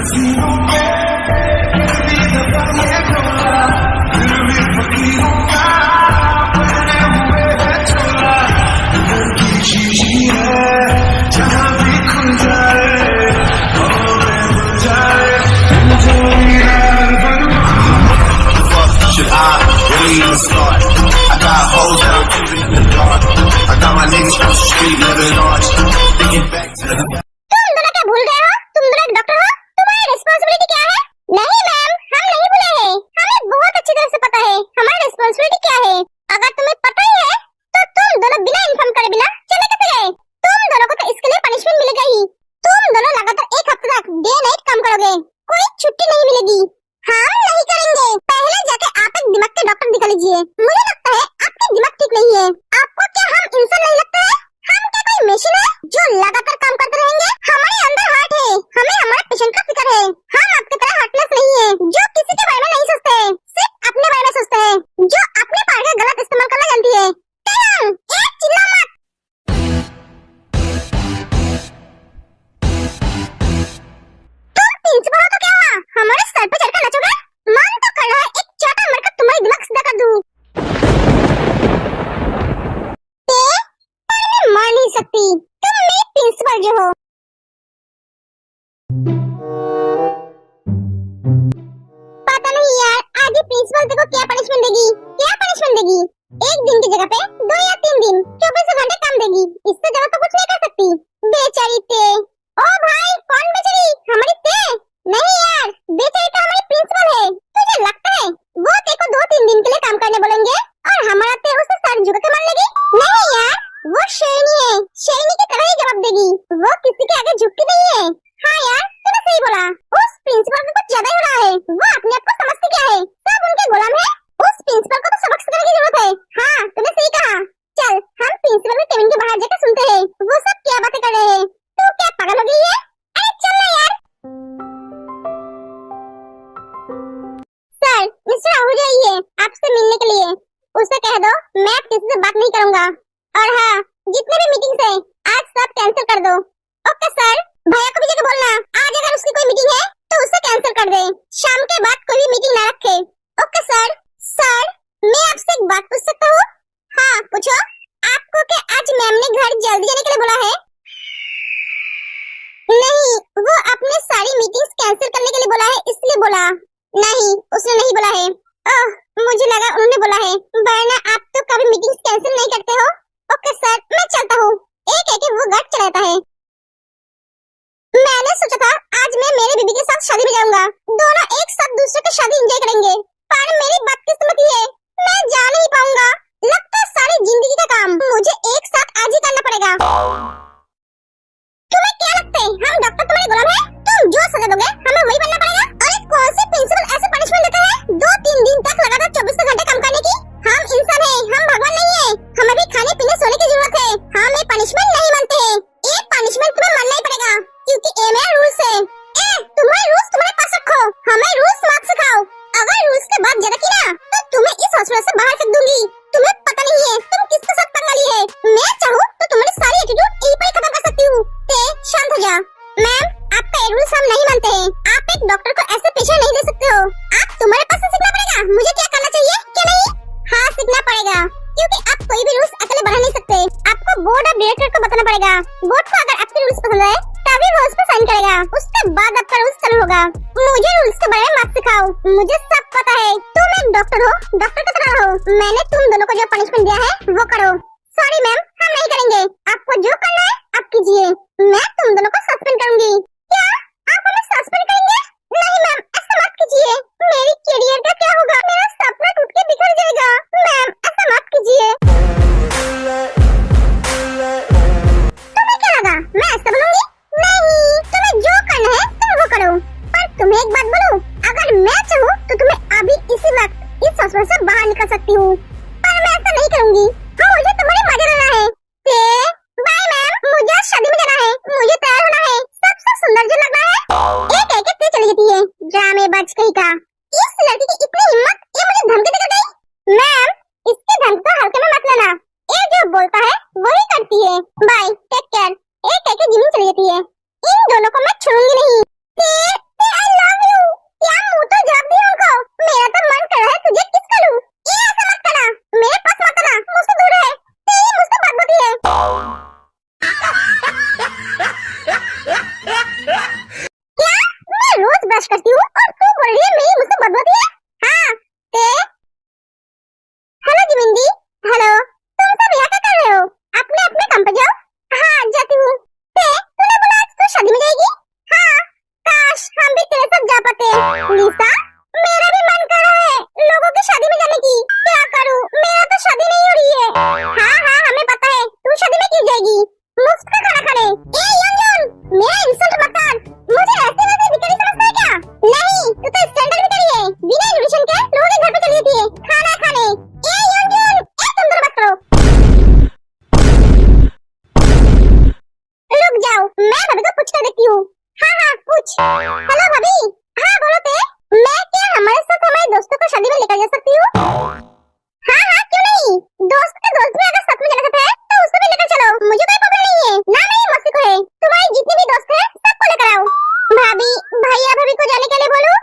Should I really even start? I got hoes that I'm keeping in the dark. I got my niggas from the street living large. Thinking back to the तुम दोनों क्या भूल गए हो? तुम दोनों एक डॉक्टर हो? तुम्हारी रिस्पांसिबिलिटी क्या है? नहीं मैम, हम नहीं भूले हैं। हमें बहुत अच्छी तरह से पता है हमारी रिस्पांसिबिलिटी क्या है। अगर तुम्हें पता ही है तो तुम दोनों बिना इन्फॉर्म करे बिना चले कैसे गए? तुम दोनों को तो इसके लिए पनिशमेंट मिलेगा ही। तुम दोनों लगातार एक हफ्ते तक डे नाइट काम करोगे, कोई छुट्टी नहीं मिलेगी। हम नहीं करेंगे। पहले जाके आप एक दिमाग के डॉक्टर दिखा लीजिए। मुझे लगता है आपका दिमाग ठीक नहीं है। आपको क्या हम इंसान नहीं लगता है? हम क्या कोई मशीन है जो लगातार काम करते रहेंगे? हमारे अंदर हार्ट है, हमें हमारे पेशेंट का फिक्र है। हम आपकी तरह हार्टलेस नहीं है जो किसी के बारे में नहीं सोचते, सिर्फ अपने बारे में सोचते हैं, जो अपने पावर का गलत इस्तेमाल करना जानती है। एक चिल्ला मत। तुम प्रिंसिपल हो तो क्या हुआ? हमारे सर पे चढ़कर नाचोगे? मन तो कर रहा है एक चाटा मारकर तुम्हारी दिमाग सीधा कर दूं। मार नहीं सकती, तुम मेरी प्रिंसिपल जो हो। पता नहीं यार आगे प्रिंसिपल देखो क्या पनिशमेंट देगी। एक दिन की जगह पे 2 या 3 दिन 24 घंटे काम देगी। इससे ज्यादा तो कुछ नहीं कर सकती। बेचारी ते। ओ भाई कौन बेचारी? हमारी ते? नहीं यार, बेचारी तो हमारी प्रिंसिपल है। तुझे लगता है वो ते को 2-3 दिन के लिए काम करने बोलेंगे और हमारा ते उसे सर झुका के मान लेगी? नहीं यार, वो शेरनी है, शेरनी की तरह ही जवाब देगी। वो किसी के आगे झुकती नहीं है। हाँ यार तूने सही बोला। उस प्रिंसिपल को कुछ ज्यादा ही हो रहा है। वो अपने आप को समझती क्या है? सब उनके गुलाम है। उस प्रिंसिपल को तो सबक सिखाने की जरूरत है। हाँ तूने सही कहा। चल हम प्रिंसिपल के केबिन के बाहर जाकर सुनते हैं वो सब क्या बातें कर रहे हैं। तू क्या पागल हो गई है? अरे चल ना यार। सर मिस्टर आहूजा आई है आपसे मिलने के लिए। उसे कह दो मैं किसी से बात नहीं करूंगा। और हाँ जितने भी मीटिंग्स हैं आज सब कैंसिल कर दो। Okay sir. भैया को भी जाके बोलना आज अगर उसकी कोई मीटिंग है तो उसे कैंसिल कर दे। शाम के बाद कोई भी मीटिंग ना रखे। Okay sir. सर मैं आपसे एक बात पूछ सकता हूँ? हाँ पूछो। आपको क्या आज मैम ने घर जल्दी जाने के लिए बोला है? नहीं, वो अपने सारी मीटिंग्स कैंसिल करने के लिए बोला है इसलिए बोला। नहीं उसने नहीं बोला है। ओह मुझे लगा उन्होंने बोला है, वरना आप तो कभी मीटिंग्स कैंसिल नहीं करते हो। ओके सर मैं चलता हूँ। एक वो गट चलाता है। मैंने सोचा था आज मैं मेरी बीबी के साथ शादी में जाऊंगा, दोनों एक साथ दूसरे की शादी एंजॉय करेंगे, पर मेरी बदकिस्मती है मैं जा नहीं पाऊंगा। लगता है सारी जिंदगी का काम मुझे एक साथ आज ही करना पड़ेगा। तुम्हें क्या लगता है हम डॉक्टर तुम्हारे गुलाम हैं? तुम जो सजा दोगे हमें वही बनना पड़ेगा। अरे कौन सी प्रिंसिपल ऐसे पनिशमेंट देता है 2-3 दिन तक लगातार 24 घंटे काम करने की? हम इंसान हैं, हम भगवान नहीं है। हमें भी खाने पीने सोने की जरूरत है। हम ये पनिशमेंट नहीं मानते हैं। ये पनिशमेंट तुम्हें मानना ही पड़ेगा क्योंकि ये मेरा रूल्स है। तुम्हारे रूल्स तुम्हारे पास रखो, हमें रूल्स मत सिखाओ। अगर रूल्स के बाद ज्यादा किया तो तुम्हें इस हॉस्पिटल से बाहर फेंक दूंगी। तुम्हें पता नहीं है तुम किसके साथ पंगा ली है। मैं चाहूँ तो तुम्हारी सारी एटीट्यूड यहीं पर खत्म कर सकती हूँ। शांत हो जा। मैम आपका रूल्स हम नहीं मानते हैं। आप एक डॉक्टर को ऐसे पेशेंट नहीं दे सकते हो। आप तुम्हारे पास से सीखना पड़ेगा मुझे क्या करना चाहिए क्या नहीं। हाँ सीखना पड़ेगा क्योंकि आप कोई भी रूल्स अकेले बढ़ा नहीं सकते। आपको बोर्ड और डायरेक्टर को बताना पड़ेगा। बोर्ड को अगर आपके रूल्स पसंद आए तभी वो उस पर साइन करेगा, उसके बाद आपका रूल्स चालू होगा। मुझे रूल्स के बारे में मत सिखाओ, मुझे सब पता है। तुम एक डॉक्टर हो, डॉक्टर की तरह रहो। मैंने तुम दोनों को जो पनिशमेंट दिया है वो करो। सॉरी मैम हम नहीं करेंगे। आपको जो करना है आप कीजिए। मैं तुम दोनों को सस्पेंड करूंगी। क्या आप हमें सस्पेंड करेंगे? नहीं मैम ऐसा मत कीजिए। मेरी करियर का क्या होगा? मेरा सपना टूट के बिखर जाएगा। मैम ऐसा मत कीजिए। तुम्हें क्या लगा मैं ऐसा बोलूंगी? नहीं, तुम्हें जो करना है तुम वो करो। पर तुम्हें एक बात बोलूं, अगर मैं चाहूँ तो तुम्हें अभी इसी वक्त इस हॉस्पिटल से बाहर निकाल सकती हूँ, पर मैं ऐसा नहीं करूंगी। हाँ मुझे तुम्हारी मजा लेना है। बाय मैम, मुझे शादी में जाना है, मुझे तैयार होना है। सबसे सुंदर जो लगना है एक एक ते चली जाती है। ड्रामेबाज कहीं का। इस लड़की की इतनी हिम्मत, ये मुझे धमकी देकर गई। मैम इसकी धमकी को हल्के में मत लेना, ये जो बोलता है वही करती है। Bye take care. एक एक जमीन चली जाती है। इन दोनों को मैं छोड़ूंगी नहीं। मैं भाभी को पूछ कर देखती हूँ। हाँ हाँ पूछ। हेलो भाभी। हाँ बोलो ते। मैं क्या हमारे साथ हमारे दोस्तों को शादी में लेकर जा सकती हूँ? हाँ हाँ क्यों नहीं, दोस्त का दोस्त भी अगर साथ में जाना चाहता है तो उसको भी लेकर चलो, मुझे कोई प्रॉब्लम नहीं है। ना मेरी मौसी को है, तुम्हारे जितने भी दोस्त हैं सबको लेकर आओ। भाभी भैया भाभी को जाने के लिए बोलूं?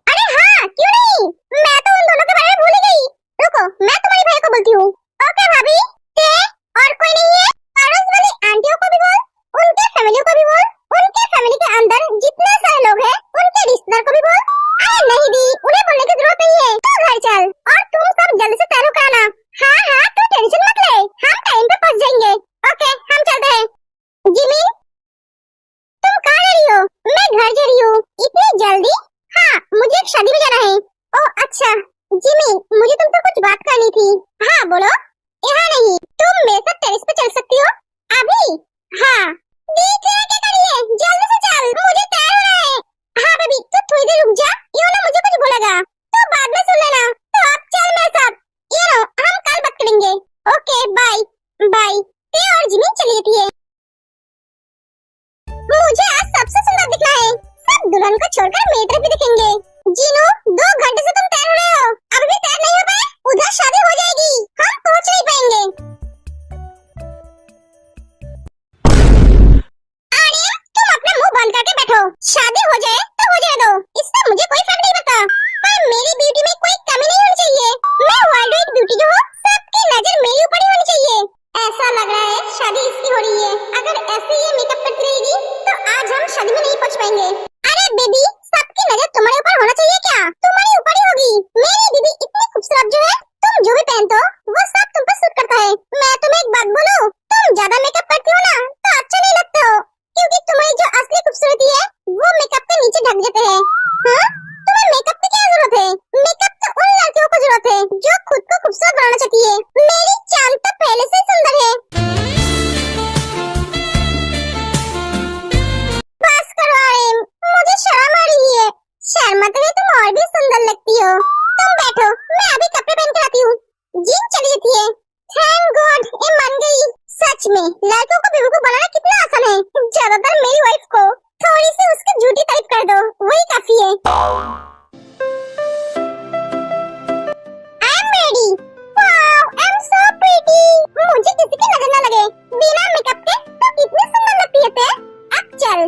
अरे हाँ क्यों नहीं, मैं तो उन दोनों के बारे में भूल ही गई। रुको मैं तुम्हारी भैया को बोलती हूँ। ओके भाभी। ते और कोई नहीं है? पड़ोस वाली आंटियों को भी बोल, उनके फैमिली को भी बोल, उनके फैमिली के अंदर जितने सारे लोग हैं उनके रिश्तेदार को भी बोल। अरे नहीं दी, उन्हें बोलने की जरूरत नहीं है, तू घर चल और तुम सब जल्दी से तैयार होकर आना। हाँ हाँ तू टेंशन मत ले, हम टाइम पे पहुंच जाएंगे। ओके हम चलते हैं। जिमी तुम कहाँ जा रही हो? मैं घर जा रही हूँ। इतनी जल्दी? हाँ मुझे एक शादी में जाना है। ओह अच्छा। जिमी मुझे तुमसे कुछ बात करनी थी। हाँ बोलो। यहाँ नहीं, तुम मेरे साथ टेरेस पे चल सकती हो अभी? हाँ। देख रहे क्या करी है, जल्दी से चल, मुझे तैयार होना है। हाँ बेबी तू थोड़ी देर रुक जा, ये ना मुझे कुछ बोलेगा तो बाद में सुन लेना। तो अब चल मेरे साथ, ये लो हम कल बात करेंगे। Okay bye bye. ते और जिमी चली जाती है। मुझे आज सबसे सुंदर दिखना है, सब दुल्हन को छोड़कर मेरी तरफ ही दिखेंगे। जीनू 2 घंटे से तुम तैयार हो रहे हो, अभी भी तैयार नहीं हो पाए? उधर शादी हो जाएगी, हम पहुंच नहीं पाएंगे। आर्या तुम अपना मुंह बंद करके बैठो, शादी हो जाए तो हो जाए दो, इससे मुझे कोई फर्क नहीं पड़ता, पर मेरी ब्यूटी में कोई कमी नहीं होनी चाहिए। मैं वर्ल्ड वाइड ब्यूटी जो हूँ, सबकी नजर मेरे ऊपर ही होनी चाहिए। ऐसा लग रहा है शादी इसकी हो रही है, अगर ऐसे ही मेकअप करती रहेगी तो आज हम शादी में नहीं पहुंच पाएंगे। अरे बेबी सबकी नजर तुम्हारे ऊपर होना चाहिए क्या? तुम्हारे ऊपर ही होगी। मेरी दीदी इतनी खूबसूरत जो है, तुम जो भी पहनते हो वो सब तुम पर सूट करता है। मैं तुम्हें एक बात बोलूं, तुम ज्यादा मेकअप करती हो ना तो अच्छा नहीं लगते हो, क्योंकि तुम्हारी जो असली खूबसूरती है वो मेकअप के नीचे ढक जाते हैं। हाँ तुम्हें मेकअप की क्या जरूरत है? मेकअप तो उन लड़कियों को जरूरत है जो खुद को खूबसूरत बनाना चाहती है। मेरी चांद तो पहले से सुंदर है। बस करो आर्यन, मुझे शर्म आ रही है। शर्म मत है, तुम और भी सुंदर लगती हो। तुम बैठो, मैं अभी कपड़े पहन कर आती हूँ। जीन चली जाती है। थैंक गॉड ये मान गई। सच में लड़कों को बेवकूफ बनाना कितना आसान है। ज्यादातर मेरी वाइफ को थोड़ी सी उसकी झूठी तारीफ कर दो, वही काफी है। I am ready. Wow I am so pretty. मुझे किसी की नजर न लगे, बिना मेकअप के तो कितनी सुंदर लगती है ते। अब चल।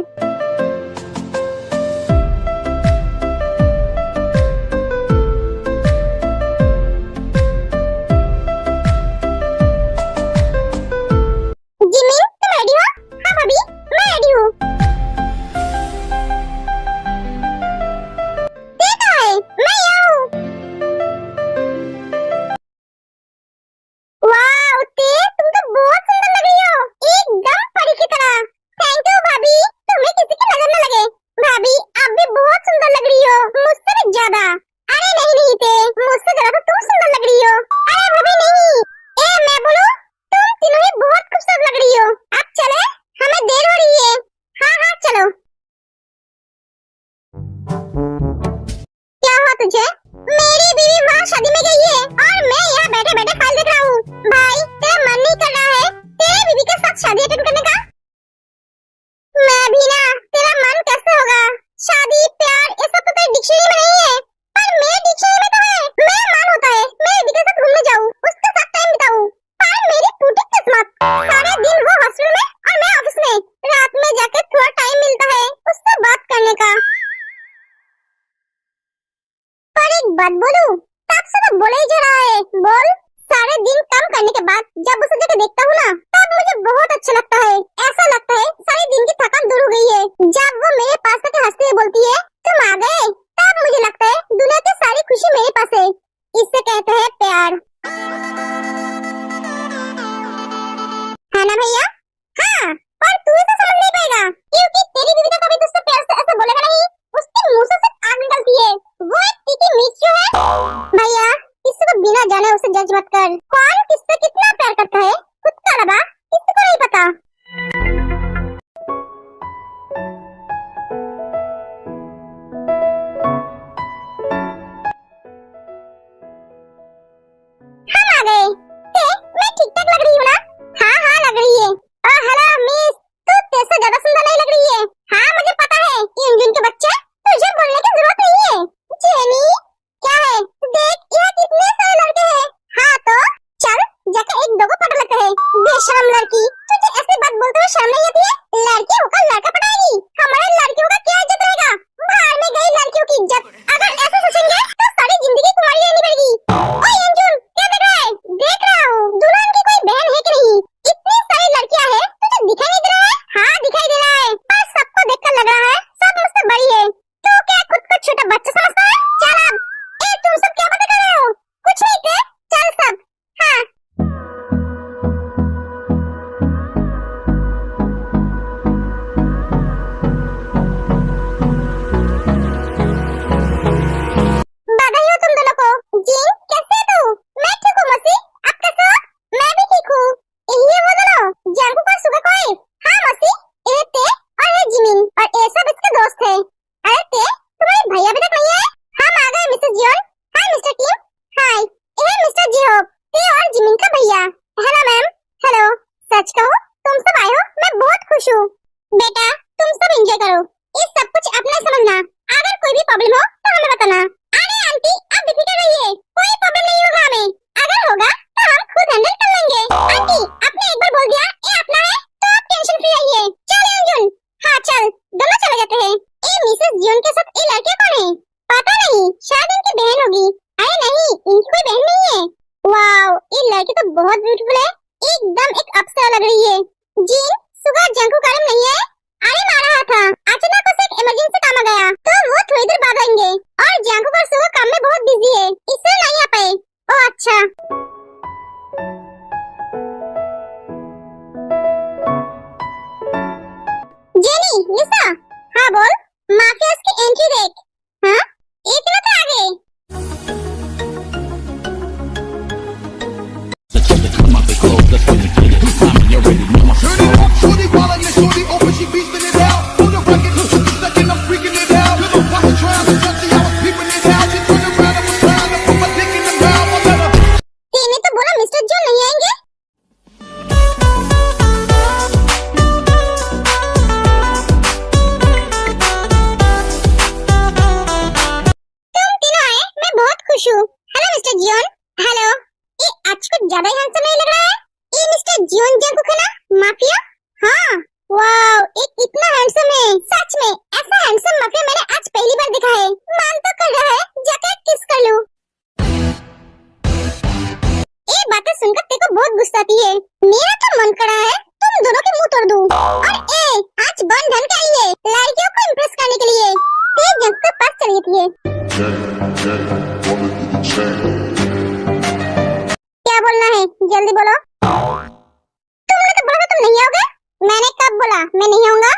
जिमी तुम रेडी हो? हाँ भाभी मैं रेडी हूँ। देखा है मैं यहाँ हूँ। वाह ते तुम तो बहुत सुंदर लग रही हो, एकदम परी की तरह। थैंक यू भाभी, तुम्हें किसी की नजर न लगे। भाभी आप भी बहुत सुंदर लग रही हो, मुझसे भी ज्यादा। अरे नहीं नहीं ते मुझसे ज्यादा तो तुम सुंदर लग रही हो। अरे भाभी नहीं, ए मैं बोलूं, तुम तीनों ही बहुत खूबसूरत लग रही हो। अब चले, हमें देर हो रही है। हाँ हाँ चलो। क्या हुआ तुझे? मेरी बीवी वहाँ शादी में गई है और मैं यहाँ बैठे बैठे फाइल देख रहा हूँ। भाई तेरा मन नहीं कर रहा है तेरी बीवी के साथ शादी अटेंड करने का? मैं भी ना, तेरा मन कैसे होगा? शादी प्यार ये सब तो तेरी डिक्शनरी में नहीं है, पर मेरे डिक्शनरी में तो है। मेरा मन होता है मैं बीवी के साथ घूमने जाऊँ, उसके साथ टाइम बिताऊँ, पर मेरी टूटी किस्मत, सारे दिन वो हॉस्टल में और मैं ऑफिस में। रात में जाके थोड़ा टाइम मिलता है उससे बात करने का। पर एक बात बोलूं, तब से तो बोला ही जा रहा है, बोल। सारे दिन काम करने के बाद जब उसे जाके देखता हूँ ना, तब मुझे बहुत अच्छा लगता है। ऐसा लगता है सारे दिन की थकान दूर हो गई है। जब वो मेरे पास आके हंसती हुई बोलती है तुम आ गए, तब मुझे लगता है दुनिया की सारी खुशी मेरे पास है। इससे कहते हैं प्यार, है ना भैया? हाँ पर तू इसे समझ नहीं पाएगा, क्योंकि तेरी बीवी तो कभी तुझसे प्यार से ऐसा बोलेगा नहीं। उसके मुंह से सिर्फ आग निकलती है, वो एक तीखी मिर्च जो है। भैया किसी को बिना जाने उसे जज मत कर। कौन किससे कितना प्यार करता है खुद का अलावा किसी को नहीं पता। हम आ गए। मैं ठीक ठाक लग रही हूँ ना? हाँ हाँ लग रही है। हेलो मिस, तू तेरे से खुश हूँ। बेटा तुम सब एंजॉय करो, ये सब कुछ अपना समझना। अगर कोई भी प्रॉब्लम हो तो हमें बताना। अरे आंटी आप बेफिक्र रहिए, कोई प्रॉब्लम नहीं होगा हमें। अगर होगा तो हम खुद हैंडल कर लेंगे। आंटी आपने एक बार बोल दिया ये अपना है तो आप टेंशन फ्री रहिए। चल युन, हाँ चल दोनों चले जाते हैं। ये मिसेस जियोन के साथ ये लड़के कौन है? पता नहीं, शायद इनकी बहन होगी। अरे नहीं, इनकी कोई बहन नहीं है। वाओ ये लड़की तो बहुत ब्यूटीफुल है, एकदम एक अप्सरा लग रही है। जिन सुबह जंकू कारम नहीं है? अरे मार रहा था, अचानक उसे एक इमरजेंसी काम आ गया तो वो थोड़ी देर बाद आएंगे। और जंकू का सुबह काम में बहुत बिजी है इसलिए नहीं आ पाए। ओह अच्छा। जेनी लिसा, हाँ बोल। माफियाज की एंट्री देख। हाँ एक मिनट आगे। Shorty wildin' and shorty open, she beastin' it out. For the record, just a second, I'm freaking it out. You know, watch her try to touch it, I was peeping it out. She turned around and was trying to put my dick in the mouth. I let her. तेने तो बोला mister जो नहीं आएंगे। तुम तीनों आए, मैं बहुत खुश हूँ। Hello mister Jeon. हेलो। ये आज कुछ ज्यादा ही हैंडसम नहीं लग रहा है। ये मिस्टर जियोन जंकुक है ना, माफिया? हाँ। वाओ ये कितना हैंडसम है, सच में ऐसा हैंडसम माफिया मैंने आज पहली बार देखा है। मन तो कर रहा है जाकर किस कर लूं। ये बातें सुनकर तेरे को बहुत गुस्सा आती है। मेरा तो मन कर रहा है तुम दोनों के मुंह तोड़ दूं। और ए आज बन ढल के आई है लड़कियों को इम्प्रेस करने के लिए। ते जंक के पास चली जाती है। क्या बोलना है जल्दी बोलो। तुमने तो बोला था तुम नहीं आओगे। मैंने कब बोला मैं नहीं आऊंगा?